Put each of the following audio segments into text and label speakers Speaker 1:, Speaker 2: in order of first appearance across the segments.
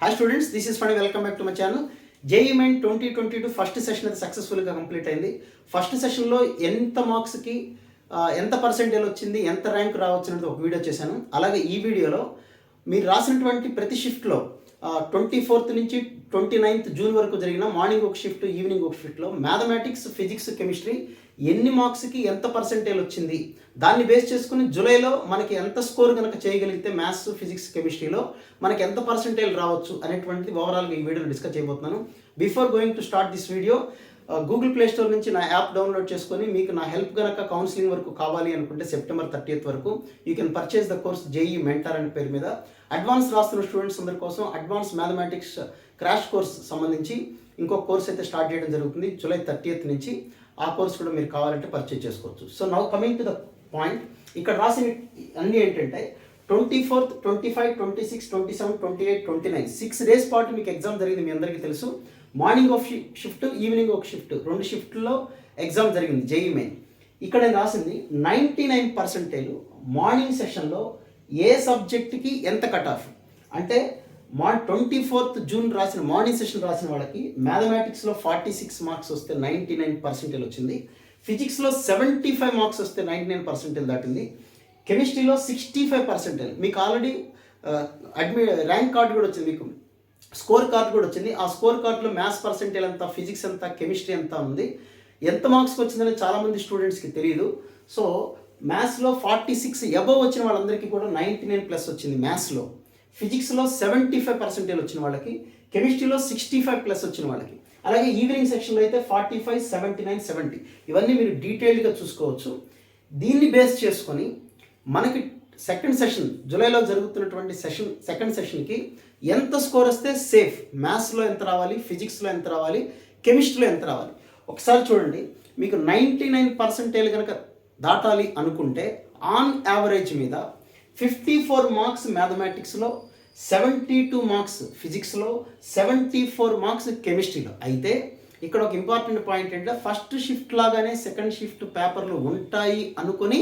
Speaker 1: Hi students, this is Funny. Welcome back to my channel. JEE MAIN 2022 first session అయితే సక్సెస్ఫుల్గా complete అయింది. First సెషన్లో ఎంత మార్క్స్కి ఎంత పర్సెంటేజ్ వచ్చింది, ఎంత ర్యాంక్ రావచ్చు అనేది ఒక వీడియో చేశాను. అలాగే ఈ వీడియోలో మీరు రాసినటువంటి ప్రతి షిఫ్ట్లో 24th నుంచి 29th జూన్ వరకు జరిగిన మార్నింగ్ ఒక షిఫ్ట్, ఈవినింగ్ ఒక షిఫ్ట్లో మ్యాథమెటిక్స్, ఫిజిక్స్, కెమిస్ట్రీ ఎన్ని మార్క్స్కి ఎంత పర్సెంటేజ్ వచ్చింది, దాన్ని బేస్ చేసుకుని జూలైలో మనకి ఎంత స్కోర్ కనుక చేయగలిగితే మ్యాథ్స్, ఫిజిక్స్, కెమిస్ట్రీలో మనకి ఎంత పర్సెంటేజ్ రావచ్చు అనేటువంటిది ఓవరాల్గా ఈ వీడియోలో డిస్కస్ చేయబోతున్నాను. Before going to start this video, Google play store నుంచి నా యాప్ డౌన్లోడ్ చేసుకొని మీకు నా హెల్ప్ కనుక కౌన్సిలింగ్ వరకు కావాలి అనుకుంటే సెప్టెంబర్ 30th వరకు you can purchase the course JEE mentor అనే పేరు మీద. అడ్వాన్స్ రాస్తున్న స్టూడెంట్స్ అందరి కోసం అడ్వాన్స్ మ్యాథమెటిక్స్ క్రాష్ కోర్స్ సంబంధించి ఇంకొక కోర్స్ అయితే స్టార్ట్ చేయడం జరుగుతుంది జూలై 30th నుంచి. ఆ కోర్స్ కూడా మీరు కావాలంటే పర్చేజ్ చేసుకోవచ్చు. So now coming to the point, ఇక్కడ రాసిన అన్నీ ఏంటంటే 24th, 25, 26, 27, 28, 29 6 days పాటు మీకు ఎగ్జామ్ జరిగింది. మీ అందరికీ తెలుసు. మార్నింగ్ ఒక షిఫ్ట్, ఈవినింగ్ ఒక షిఫ్ట్, 2 షిఫ్ట్లో ఎగ్జామ్ జరిగింది JEE మెయిన్. ఇక్కడ నేను రాసింది 99% మార్నింగ్ సెషన్లో ఏ సబ్జెక్ట్కి ఎంత కట్ ఆఫ్ అంటే 24th జూన్ రాసిన మార్నింగ్ సెషన్ రాసిన వాళ్ళకి మ్యాథమెటిక్స్లో 46 మార్క్స్ వస్తే 99% వచ్చింది. ఫిజిక్స్లో 75 మార్క్స్ వస్తే 99% దాటింది. కెమిస్ట్రీలో 65%. మీకు ఆల్రెడీ ర్యాంక్ కార్డు కూడా వచ్చింది, మీకు స్కోర్ కార్డు కూడా వచ్చింది. ఆ స్కోర్ కార్డులో మ్యాథ్స్ పర్సెంటేజ్ ఎంత, ఫిజిక్స్ ఎంత, కెమిస్ట్రీ ఎంత ఉంది. ఎంత మార్క్స్కి వచ్చిందని చాలామంది స్టూడెంట్స్కి తెలియదు. సో మ్యాథ్స్లో 46 అబవ్ వచ్చిన వాళ్ళందరికీ కూడా 99+ వచ్చింది మ్యాథ్స్లో. ఫిజిక్స్లో 75% వచ్చిన వాళ్ళకి, కెమిస్ట్రీలో 65+ వచ్చిన వాళ్ళకి. అలాగే ఈవినింగ్ సెక్షన్లో అయితే 45, 79, 70 ఇవన్నీ మీరు డీటెయిల్డ్గా చూసుకోవచ్చు. దీన్ని బేస్ చేసుకొని మనకి సెకండ్ సెషన్ జూలైలో జరుగుతున్నటువంటి సెకండ్ సెషన్కి ఎంత స్కోర్ వస్తే సేఫ్, మ్యాథ్స్లో ఎంత రావాలి, ఫిజిక్స్లో ఎంత రావాలి, కెమిస్ట్రీలో ఎంత రావాలి ఒకసారి చూడండి. మీకు 99% కనుక దాటాలి అనుకుంటే ఆన్ యావరేజ్ మీద 54 మార్క్స్ మ్యాథమెటిక్స్లో, 72 మార్క్స్ ఫిజిక్స్లో, 74 మార్క్స్ కెమిస్ట్రీలో. అయితే ఇక్కడ ఒక ఇంపార్టెంట్ పాయింట్ ఏంటంటే ఫస్ట్ షిఫ్ట్ లాగానే సెకండ్ షిఫ్ట్ పేపర్లు ఉంటాయి అనుకొని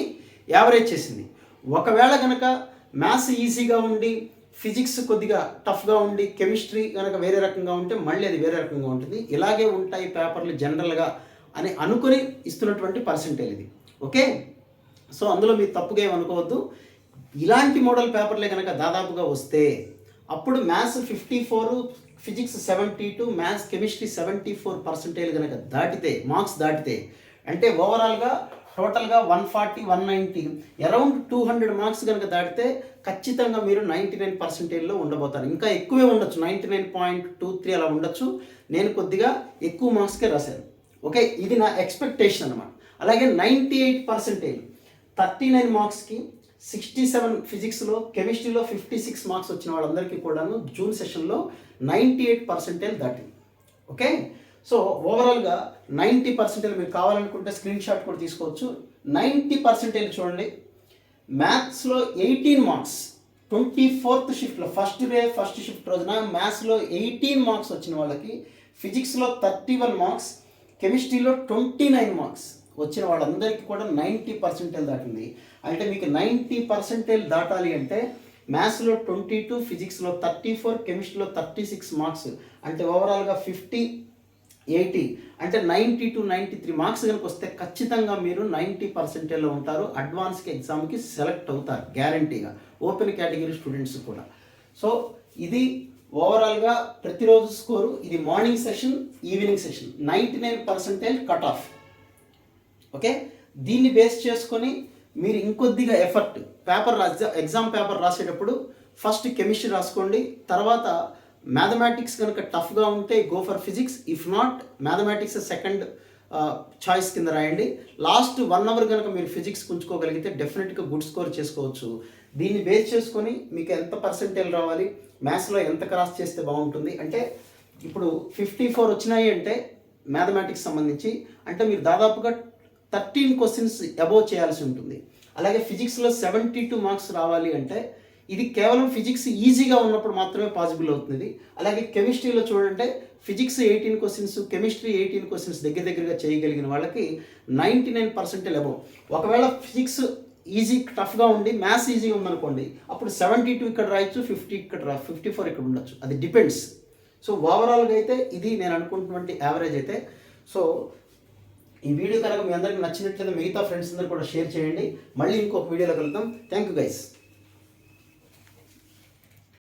Speaker 1: యావరేజ్ చేసింది. ఒకవేళ కనుక మ్యాథ్స్ ఈజీగా ఉండి, ఫిజిక్స్ కొద్దిగా టఫ్గా ఉండి, కెమిస్ట్రీ కనుక వేరే రకంగా ఉంటే మళ్ళీ అది వేరే రకంగా ఉంటుంది. ఇలాగే ఉంటాయి పేపర్లు జనరల్గా అని అనుకుని ఇస్తున్నటువంటి పర్సెంటేజ్ ఇది. ఓకే, సో అందులో మీరు తప్పుగా ఏమనుకోవద్దు. ఇలాంటి మోడల్ పేపర్లే కనుక దాదాపుగా వస్తే అప్పుడు మ్యాథ్స్ 54, ఫిజిక్స్ 72, మ్యాథ్స్, కెమిస్ట్రీ 74% కనుక దాటితే, మార్క్స్ దాటితే, అంటే ఓవరాల్గా టోటల్గా 140, 190 అరౌండ్ 200 మార్క్స్ కనుక దాటితే ఖచ్చితంగా మీరు 99%లో ఉండబోతారు. ఇంకా ఎక్కువే ఉండొచ్చు, 99.23 అలా ఉండొచ్చు. నేను కొద్దిగా ఎక్కువ మార్క్స్కే రాశాను. ఓకే, ఇది నా ఎక్స్పెక్టేషన్ అనమాట. అలాగే 98%, 39 మార్క్స్కి 67 ఫిజిక్స్లో, కెమిస్ట్రీలో 56 మార్క్స్ వచ్చిన వాళ్ళందరికీ కూడాను జూన్ సెషన్లో 98% దాటింది. ఓకే, సో ఓవరాల్గా 90% మీరు కావాలనుకుంటే స్క్రీన్ షాట్ కూడా తీసుకోవచ్చు. 90% చూడండి. మ్యాథ్స్లో 18 మార్క్స్ 24th షిఫ్ట్లో ఫస్ట్ షిఫ్ట్ రోజున మ్యాథ్స్లో 18 మార్క్స్ వచ్చిన వాళ్ళకి, ఫిజిక్స్లో 31 మార్క్స్, కెమిస్ట్రీలో 29 మార్క్స్ వచ్చిన వాళ్ళందరికీ కూడా 90% దాటింది. అంటే మీకు 90% దాటాలి అంటే మ్యాథ్స్లో 22, ఫిజిక్స్లో 34, కెమిస్ట్రీలో 36 మార్క్స్, అంటే ఓవరాల్గా 50, 80 అంటే 90 to 93 మార్క్స్ కనుక వస్తే ఖచ్చితంగా మీరు 90%లో ఉంటారు. అడ్వాన్స్కి ఎగ్జామ్కి సెలెక్ట్ అవుతారు గ్యారంటీగా, ఓపెన్ కేటగిరీ స్టూడెంట్స్ కూడా. సో ఇది ఓవరాల్గా ప్రతిరోజు స్కోరు. ఇది morning session, evening session, 99% cut off. Okay, దీన్ని బేస్ చేసుకొని మీరు ఇంకొద్దిగా ఎఫర్ట్ ఎగ్జామ్ పేపర్ రాసేటప్పుడు ఫస్ట్ కెమిస్ట్రీ రాసుకోండి. తర్వాత మ్యాథమెటిక్స్ కనుక టఫ్గా ఉంటే go for physics, if not mathematics second choice కింద రాయండి. లాస్ట్ 1 hour కనుక మీరు ఫిజిక్స్ ఉంచుకోగలిగితే డెఫినెట్గా గుడ్ స్కోర్ చేసుకోవచ్చు. దీన్ని బేస్ చేసుకొని మీకు ఎంత పర్సెంటేజ్ రావాలి, మ్యాథ్స్లో ఎంత క్రాస్ చేస్తే బాగుంటుంది అంటే ఇప్పుడు 54 వచ్చినాయి అంటే మ్యాథమెటిక్స్ సంబంధించి అంటే మీరు దాదాపుగా 13 క్వశ్చన్స్ అబోవ్ చేయాల్సి ఉంటుంది. అలాగే ఫిజిక్స్లో 72 మార్క్స్ రావాలి అంటే ఇది కేవలం ఫిజిక్స్ ఈజీగా ఉన్నప్పుడు మాత్రమే పాసిబుల్ అవుతుంది. అలాగే కెమిస్ట్రీలో చూడంటే ఫిజిక్స్ 18 క్వశ్చన్స్, కెమిస్ట్రీ 18 క్వశ్చన్స్ దగ్గరగా చేయగలిగిన వాళ్ళకి 99% అబోవ్. ఒకవేళ ఫిజిక్స్ ఈజీ టఫ్గా ఉండి మ్యాథ్స్ ఈజీగా ఉందనుకోండి, అప్పుడు 72 ఇక్కడ రాయొచ్చు, 50 ఇక్కడ 54 ఇక్కడ ఉండొచ్చు, అది డిపెండ్స్. సో ఓవరాల్గా అయితే ఇది నేను అనుకుంటున్నటువంటి యావరేజ్ అయితే. సో ఈ వీడియో కనుక మీ అందరికి నచ్చినట్లయితే మిగతా ఫ్రెండ్స్ అందరూ కూడా షేర్ చేయండి. మళ్ళీ ఇంకొక వీడియోలో కలుద్దాం. Thank you guys.